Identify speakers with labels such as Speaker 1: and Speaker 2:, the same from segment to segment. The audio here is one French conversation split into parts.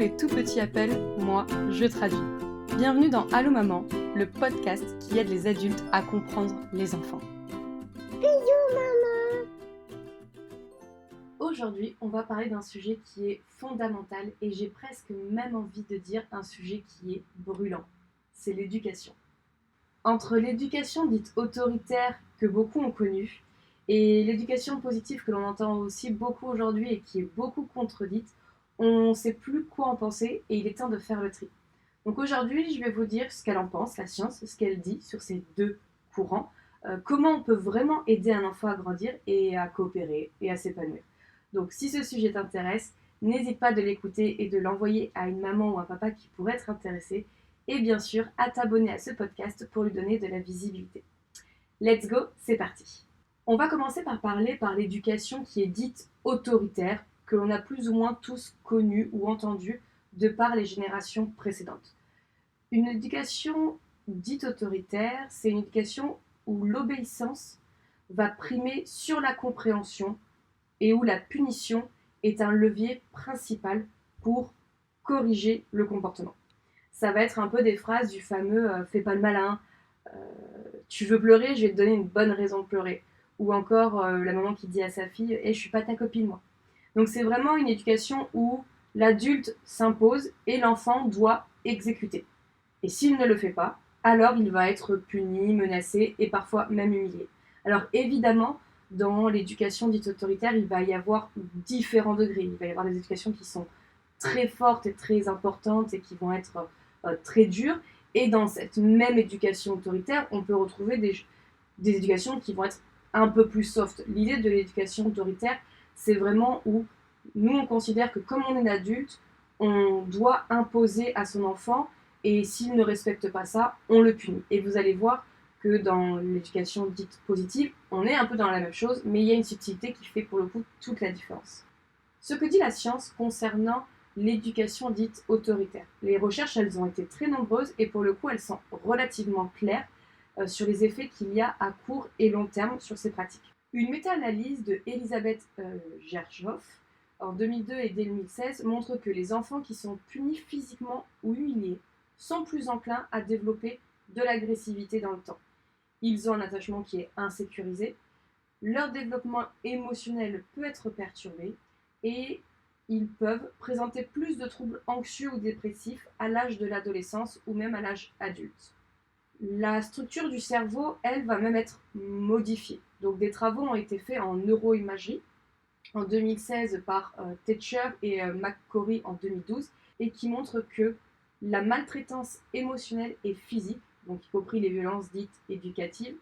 Speaker 1: les tout petits appellent, moi, je traduis. Bienvenue dans Allô Maman, le podcast qui aide les adultes à comprendre les enfants.
Speaker 2: Bisous maman.
Speaker 1: Aujourd'hui, on va parler d'un sujet qui est fondamental et j'ai presque même envie de dire un sujet qui est brûlant. C'est l'éducation. Entre l'éducation dite autoritaire que beaucoup ont connue et l'éducation positive que l'on entend aussi beaucoup aujourd'hui et qui est beaucoup contredite, on ne sait plus quoi en penser et il est temps de faire le tri. Donc aujourd'hui, je vais vous dire ce qu'elle en pense, la science, ce qu'elle dit sur ces deux courants, comment on peut vraiment aider un enfant à grandir et à coopérer et à s'épanouir. Donc si ce sujet t'intéresse, n'hésite pas de l'écouter et de l'envoyer à une maman ou un papa qui pourrait être intéressé et bien sûr à t'abonner à ce podcast pour lui donner de la visibilité. Let's go, c'est parti. On va commencer par parler par l'éducation qui est dite autoritaire, que l'on a plus ou moins tous connue ou entendue de par les générations précédentes. Une éducation dite autoritaire, c'est une éducation où l'obéissance va primer sur la compréhension et où la punition est un levier principal pour corriger le comportement. Ça va être un peu des phrases du fameux « fais pas le malin »,« tu veux pleurer, je vais te donner une bonne raison de pleurer », ou encore la maman qui dit à sa fille « je suis pas ta copine moi ». Donc c'est vraiment une éducation où l'adulte s'impose et l'enfant doit exécuter. Et s'il ne le fait pas, alors il va être puni, menacé et parfois même humilié. Alors évidemment, dans l'éducation dite autoritaire, il va y avoir différents degrés. Il va y avoir des éducations qui sont très fortes et très importantes et qui vont être très dures. Et dans cette même éducation autoritaire, on peut retrouver des éducations qui vont être un peu plus soft. L'idée de l'éducation autoritaire, c'est vraiment où nous on considère que comme on est adulte, on doit imposer à son enfant et s'il ne respecte pas ça, on le punit. Et vous allez voir que dans l'éducation dite positive, on est un peu dans la même chose, mais il y a une subtilité qui fait pour le coup toute la différence. Ce que dit la science concernant l'éducation dite autoritaire. Les recherches, elles ont été très nombreuses et pour le coup, elles sont relativement claires sur les effets qu'il y a à court et long terme sur ces pratiques. Une méta-analyse de Elisabeth Gershoff en 2002 et 2016 montre que les enfants qui sont punis physiquement ou humiliés sont plus enclins à développer de l'agressivité dans le temps. Ils ont un attachement qui est insécurisé, leur développement émotionnel peut être perturbé et ils peuvent présenter plus de troubles anxieux ou dépressifs à l'âge de l'adolescence ou même à l'âge adulte. La structure du cerveau, elle, va même être modifiée. Donc des travaux ont été faits en neuroimagerie en 2016 par Teacher et McCorry en 2012 et qui montrent que la maltraitance émotionnelle et physique, donc y compris les violences dites éducatives,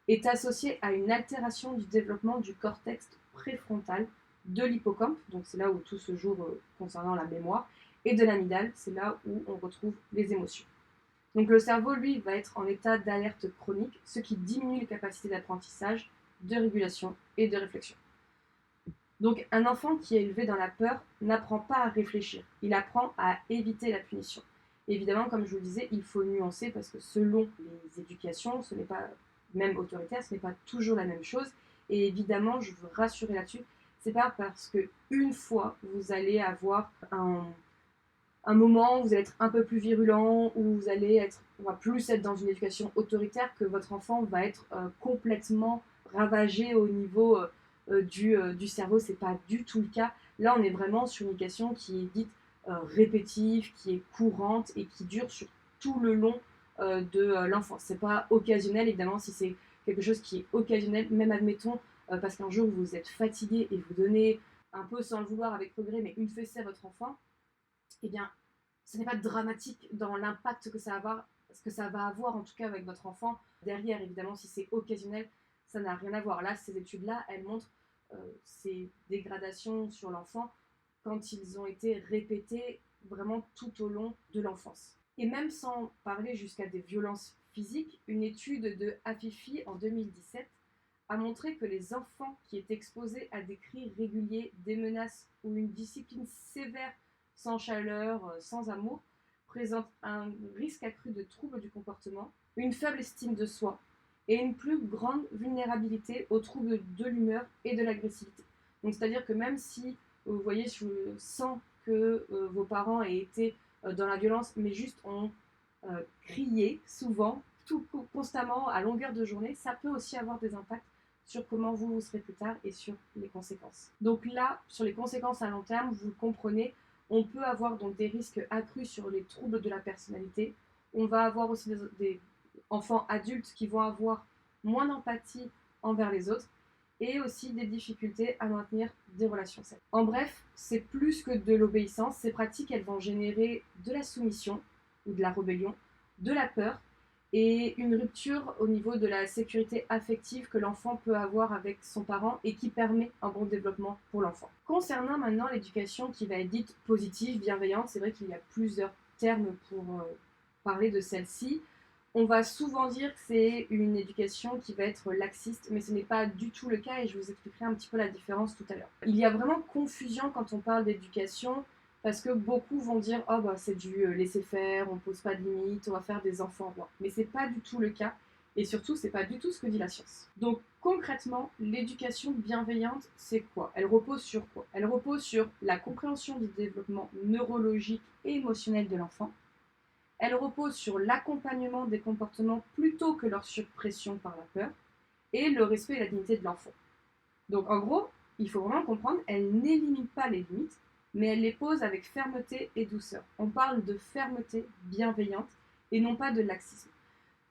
Speaker 1: est associée à une altération du développement du cortex préfrontal, de l'hippocampe, donc c'est là où tout se joue concernant la mémoire, et de l'amygdale, c'est là où on retrouve les émotions. Donc le cerveau, lui, va être en état d'alerte chronique, ce qui diminue les capacités d'apprentissage, de régulation et de réflexion. Donc un enfant qui est élevé dans la peur n'apprend pas à réfléchir, il apprend à éviter la punition. Évidemment, comme je vous le disais, il faut nuancer parce que selon les éducations, ce n'est pas, même autoritaire, ce n'est pas toujours la même chose. Et évidemment, je veux rassurer là-dessus, c'est pas parce que une fois vous allez avoir un moment où vous allez être un peu plus virulent, où on va plus être dans une éducation autoritaire que votre enfant va être complètement ravagé au niveau du cerveau. C'est pas du tout le cas. Là, on est vraiment sur une éducation qui est dite répétitive, qui est courante et qui dure sur tout le long de l'enfance. C'est pas occasionnel, évidemment, si c'est quelque chose qui est occasionnel, même admettons, parce qu'un jour vous êtes fatigué et vous donnez un peu sans le vouloir avec regret, mais une fessée à votre enfant, eh bien, ce n'est pas dramatique dans l'impact que ça va avoir en tout cas avec votre enfant. Derrière, évidemment, si c'est occasionnel, ça n'a rien à voir. Là, ces études-là, elles montrent ces dégradations sur l'enfant quand ils ont été répétés vraiment tout au long de l'enfance. Et même sans parler jusqu'à des violences physiques, une étude de Afifi en 2017 a montré que les enfants qui étaient exposés à des cris réguliers, des menaces ou une discipline sévère sans chaleur, sans amour, présentent un risque accru de troubles du comportement, une faible estime de soi et une plus grande vulnérabilité aux troubles de l'humeur et de l'agressivité. Donc c'est-à-dire que même si, vous voyez, sans que vos parents aient été dans la violence, mais juste ont crié souvent, constamment, à longueur de journée, ça peut aussi avoir des impacts sur comment vous serez plus tard et sur les conséquences. Donc là, sur les conséquences à long terme, vous le comprenez, on peut avoir donc des risques accrus sur les troubles de la personnalité. On va avoir aussi des enfants adultes qui vont avoir moins d'empathie envers les autres et aussi des difficultés à maintenir des relations saines. En bref, c'est plus que de l'obéissance. Ces pratiques, elles vont générer de la soumission ou de la rébellion, de la peur et une rupture au niveau de la sécurité affective que l'enfant peut avoir avec son parent et qui permet un bon développement pour l'enfant. Concernant maintenant l'éducation qui va être dite positive, bienveillante, c'est vrai qu'il y a plusieurs termes pour parler de celle-ci. On va souvent dire que c'est une éducation qui va être laxiste, mais ce n'est pas du tout le cas et je vous expliquerai un petit peu la différence tout à l'heure. Il y a vraiment confusion quand on parle d'éducation parce que beaucoup vont dire oh bah c'est du laisser faire, on pose pas de limites, on va faire des enfants rois. Mais c'est pas du tout le cas et surtout c'est pas du tout ce que dit la science. Donc concrètement, l'éducation bienveillante, c'est quoi? Elle repose sur quoi? Elle repose sur la compréhension du développement neurologique et émotionnel de l'enfant. Elle repose sur l'accompagnement des comportements plutôt que leur suppression par la peur et le respect et la dignité de l'enfant. Donc en gros, il faut vraiment comprendre, elle n'élimine pas les limites, mais elle les pose avec fermeté et douceur. On parle de fermeté bienveillante et non pas de laxisme.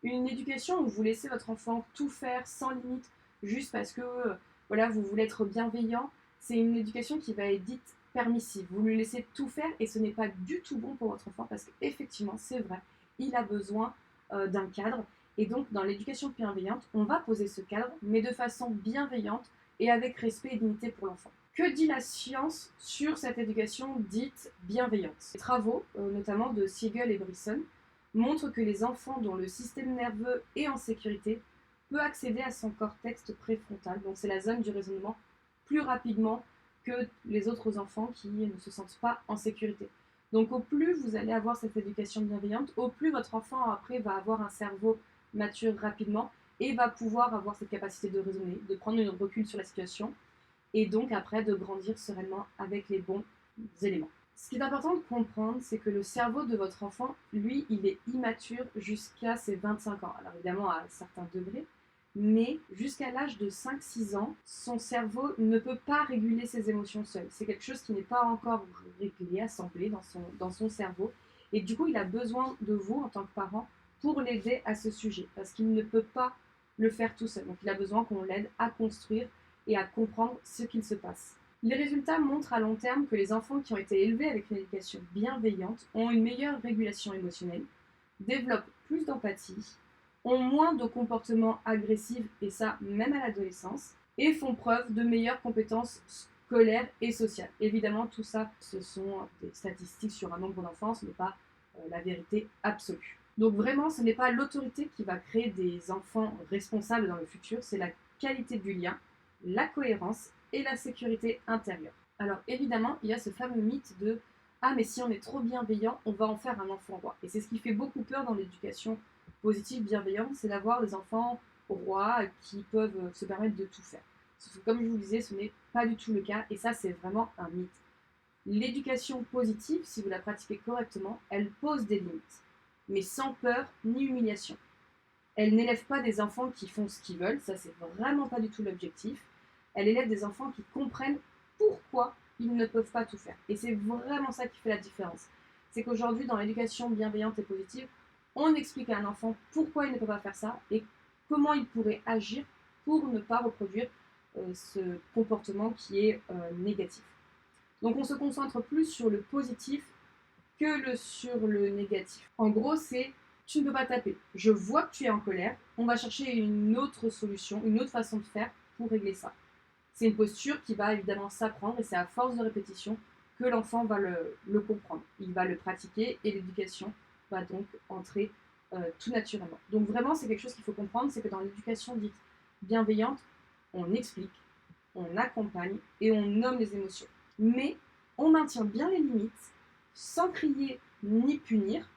Speaker 1: Une éducation où vous laissez votre enfant tout faire sans limite, juste parce que voilà, vous voulez être bienveillant, c'est une éducation qui va être dite permissive. Vous lui laissez tout faire et ce n'est pas du tout bon pour votre enfant parce qu'effectivement, c'est vrai, il a besoin d'un cadre. Et donc, dans l'éducation bienveillante, on va poser ce cadre, mais de façon bienveillante et avec respect et dignité pour l'enfant. Que dit la science sur cette éducation dite bienveillante? Les travaux, notamment de Siegel et Brisson, montrent que les enfants dont le système nerveux est en sécurité peut accéder à son cortex préfrontal, donc c'est la zone du raisonnement, plus rapidement que les autres enfants qui ne se sentent pas en sécurité. Donc au plus vous allez avoir cette éducation bienveillante, au plus votre enfant après va avoir un cerveau mature rapidement et va pouvoir avoir cette capacité de raisonner, de prendre un recul sur la situation et donc après de grandir sereinement avec les bons éléments. Ce qui est important de comprendre, c'est que le cerveau de votre enfant, lui, il est immature jusqu'à ses 25 ans. Alors évidemment à certains degrés, mais jusqu'à l'âge de 5-6 ans, son cerveau ne peut pas réguler ses émotions seul. C'est quelque chose qui n'est pas encore réglé, assemblé dans son cerveau. Et du coup, il a besoin de vous en tant que parent pour l'aider à ce sujet, parce qu'il ne peut pas le faire tout seul. Donc il a besoin qu'on l'aide à construire et à comprendre ce qu'il se passe. Les résultats montrent à long terme que les enfants qui ont été élevés avec une éducation bienveillante ont une meilleure régulation émotionnelle, développent plus d'empathie, ont moins de comportements agressifs, et ça même à l'adolescence, et font preuve de meilleures compétences scolaires et sociales. Évidemment, tout ça, ce sont des statistiques sur un nombre d'enfants, ce n'est pas la vérité absolue. Donc vraiment, ce n'est pas l'autorité qui va créer des enfants responsables dans le futur, c'est la qualité du lien, la cohérence et la sécurité intérieure. Alors évidemment, il y a ce fameux mythe de « Ah mais si on est trop bienveillant, on va en faire un enfant roi ». Et c'est ce qui fait beaucoup peur dans l'éducation positive, bienveillante, c'est d'avoir des enfants rois qui peuvent se permettre de tout faire. Sauf que comme je vous le disais, ce n'est pas du tout le cas et ça c'est vraiment un mythe. L'éducation positive, si vous la pratiquez correctement, elle pose des limites, mais sans peur ni humiliation. Elle n'élève pas des enfants qui font ce qu'ils veulent, ça c'est vraiment pas du tout l'objectif. Elle élève des enfants qui comprennent pourquoi ils ne peuvent pas tout faire. Et c'est vraiment ça qui fait la différence. C'est qu'aujourd'hui, dans l'éducation bienveillante et positive, on explique à un enfant pourquoi il ne peut pas faire ça et comment il pourrait agir pour ne pas reproduire ce comportement qui est négatif. Donc on se concentre plus sur le positif que sur le négatif. En gros, c'est tu ne peux pas taper. Je vois que tu es en colère. On va chercher une autre solution, une autre façon de faire pour régler ça. C'est une posture qui va évidemment s'apprendre et c'est à force de répétition que l'enfant va le comprendre. Il va le pratiquer et l'éducation va donc entrer tout naturellement. Donc vraiment, c'est quelque chose qu'il faut comprendre, c'est que dans l'éducation dite bienveillante, on explique, on accompagne et on nomme les émotions. Mais on maintient bien les limites sans crier ni punir,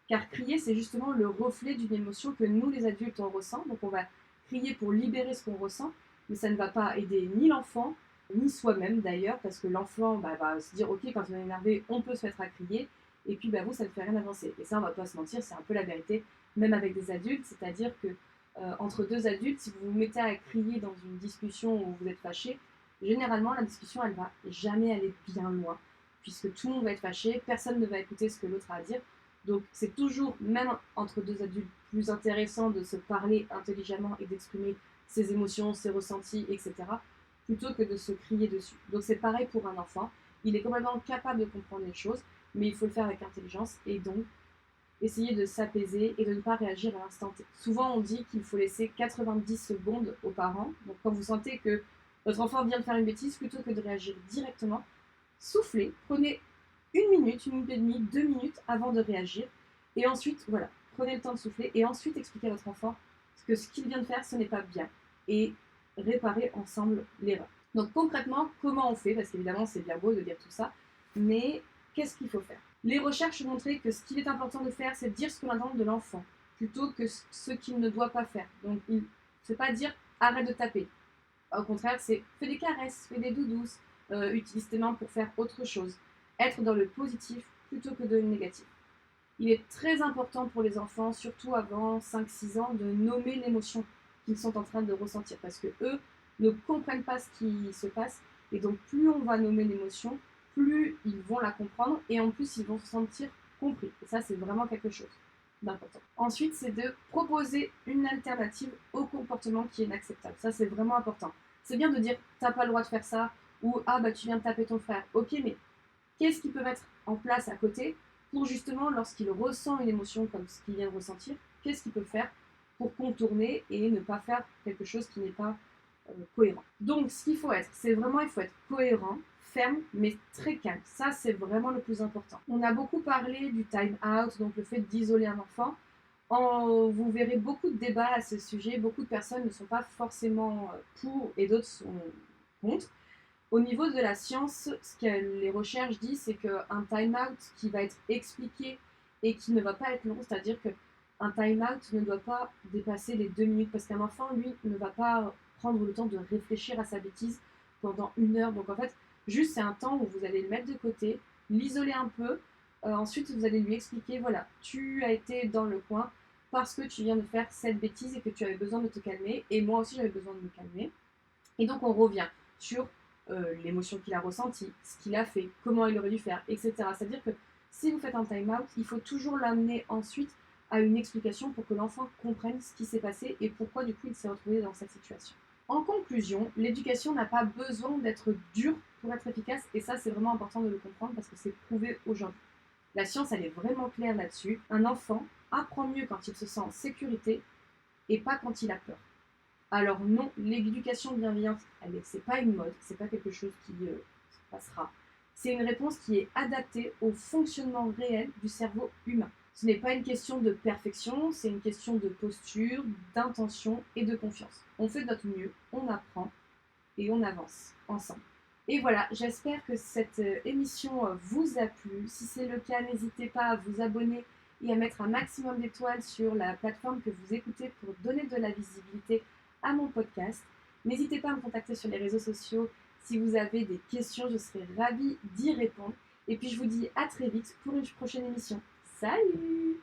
Speaker 1: car crier, c'est justement le reflet d'une émotion que nous, les adultes, on ressent. Donc on va crier pour libérer ce qu'on ressent, mais ça ne va pas aider ni l'enfant, ni soi-même d'ailleurs, parce que l'enfant va se dire ok, quand on est énervé, on peut se mettre à crier, et puis vous, ça ne fait rien avancer. Et ça, on va pas se mentir, c'est un peu la vérité, même avec des adultes, c'est-à-dire que entre deux adultes, si vous vous mettez à crier dans une discussion où vous êtes fâché, généralement la discussion elle va jamais aller bien loin, puisque tout le monde va être fâché, personne ne va écouter ce que l'autre a à dire. Donc c'est toujours, même entre deux adultes, plus intéressant de se parler intelligemment et d'exprimer ses émotions, ses ressentis, etc., plutôt que de se crier dessus. Donc c'est pareil pour un enfant, il est complètement capable de comprendre les choses, mais il faut le faire avec intelligence, et donc essayer de s'apaiser et de ne pas réagir à l'instant T. Souvent, on dit qu'il faut laisser 90 secondes aux parents. Donc, quand vous sentez que votre enfant vient de faire une bêtise, plutôt que de réagir directement, soufflez, prenez une minute et demie, 2 minutes avant de réagir. Et ensuite, voilà, prenez le temps de souffler et ensuite expliquez à votre enfant que ce qu'il vient de faire, ce n'est pas bien. Et réparez ensemble l'erreur. Donc, concrètement, comment on fait? Parce qu'évidemment, c'est bien beau de dire tout ça, mais qu'est-ce qu'il faut faire? Les recherches ont montré que ce qu'il est important de faire, c'est de dire ce qu'on attend de l'enfant, plutôt que ce qu'il ne doit pas faire. Donc, c'est pas dire arrête de taper. Au contraire, c'est fais des caresses, fais des doudous, utilise tes mains pour faire autre chose. Être dans le positif plutôt que dans le négatif. Il est très important pour les enfants, surtout avant 5-6 ans, de nommer l'émotion qu'ils sont en train de ressentir, parce que eux ne comprennent pas ce qui se passe, et donc plus on va nommer l'émotion, plus ils vont la comprendre, et en plus ils vont se sentir compris. Et ça, c'est vraiment quelque chose d'important. Ensuite, c'est de proposer une alternative au comportement qui est inacceptable. Ça, c'est vraiment important. C'est bien de dire t'as pas le droit de faire ça, ou ah bah tu viens de taper ton frère. Ok, mais qu'est-ce qu'il peut mettre en place à côté pour justement, lorsqu'il ressent une émotion comme ce qu'il vient de ressentir, qu'est-ce qu'il peut faire pour contourner et ne pas faire quelque chose qui n'est pas cohérent. Donc, ce qu'il faut être, c'est vraiment, il faut être cohérent, ferme, mais très calme. Ça, c'est vraiment le plus important. On a beaucoup parlé du time out, donc le fait d'isoler un enfant. Vous verrez beaucoup de débats à ce sujet. Beaucoup de personnes ne sont pas forcément pour et d'autres sont contre. Au niveau de la science, ce que les recherches disent, c'est qu'un time-out qui va être expliqué et qui ne va pas être long, c'est-à-dire qu'un time-out ne doit pas dépasser les 2 minutes, parce qu'un enfant, lui, ne va pas prendre le temps de réfléchir à sa bêtise pendant 1 heure. Donc en fait, juste c'est un temps où vous allez le mettre de côté, l'isoler un peu, ensuite vous allez lui expliquer, voilà, tu as été dans le coin parce que tu viens de faire cette bêtise et que tu avais besoin de te calmer, et moi aussi j'avais besoin de me calmer. Et donc on revient sur l'émotion qu'il a ressentie, ce qu'il a fait, comment il aurait dû faire, etc. C'est-à-dire que si vous faites un time-out, il faut toujours l'amener ensuite à une explication pour que l'enfant comprenne ce qui s'est passé et pourquoi du coup il s'est retrouvé dans cette situation. En conclusion, l'éducation n'a pas besoin d'être dure pour être efficace, et ça c'est vraiment important de le comprendre parce que c'est prouvé aujourd'hui. La science elle est vraiment claire là-dessus. Un enfant apprend mieux quand il se sent en sécurité et pas quand il a peur. Alors non, l'éducation bienveillante, c'est pas une mode, c'est pas quelque chose qui passera. C'est une réponse qui est adaptée au fonctionnement réel du cerveau humain. Ce n'est pas une question de perfection, c'est une question de posture, d'intention et de confiance. On fait de notre mieux, on apprend et on avance ensemble. Et voilà, j'espère que cette émission vous a plu. Si c'est le cas, n'hésitez pas à vous abonner et à mettre un maximum d'étoiles sur la plateforme que vous écoutez pour donner de la visibilité à mon podcast. N'hésitez pas à me contacter sur les réseaux sociaux si vous avez des questions, je serai ravie d'y répondre. Et puis je vous dis à très vite pour une prochaine émission. Salut!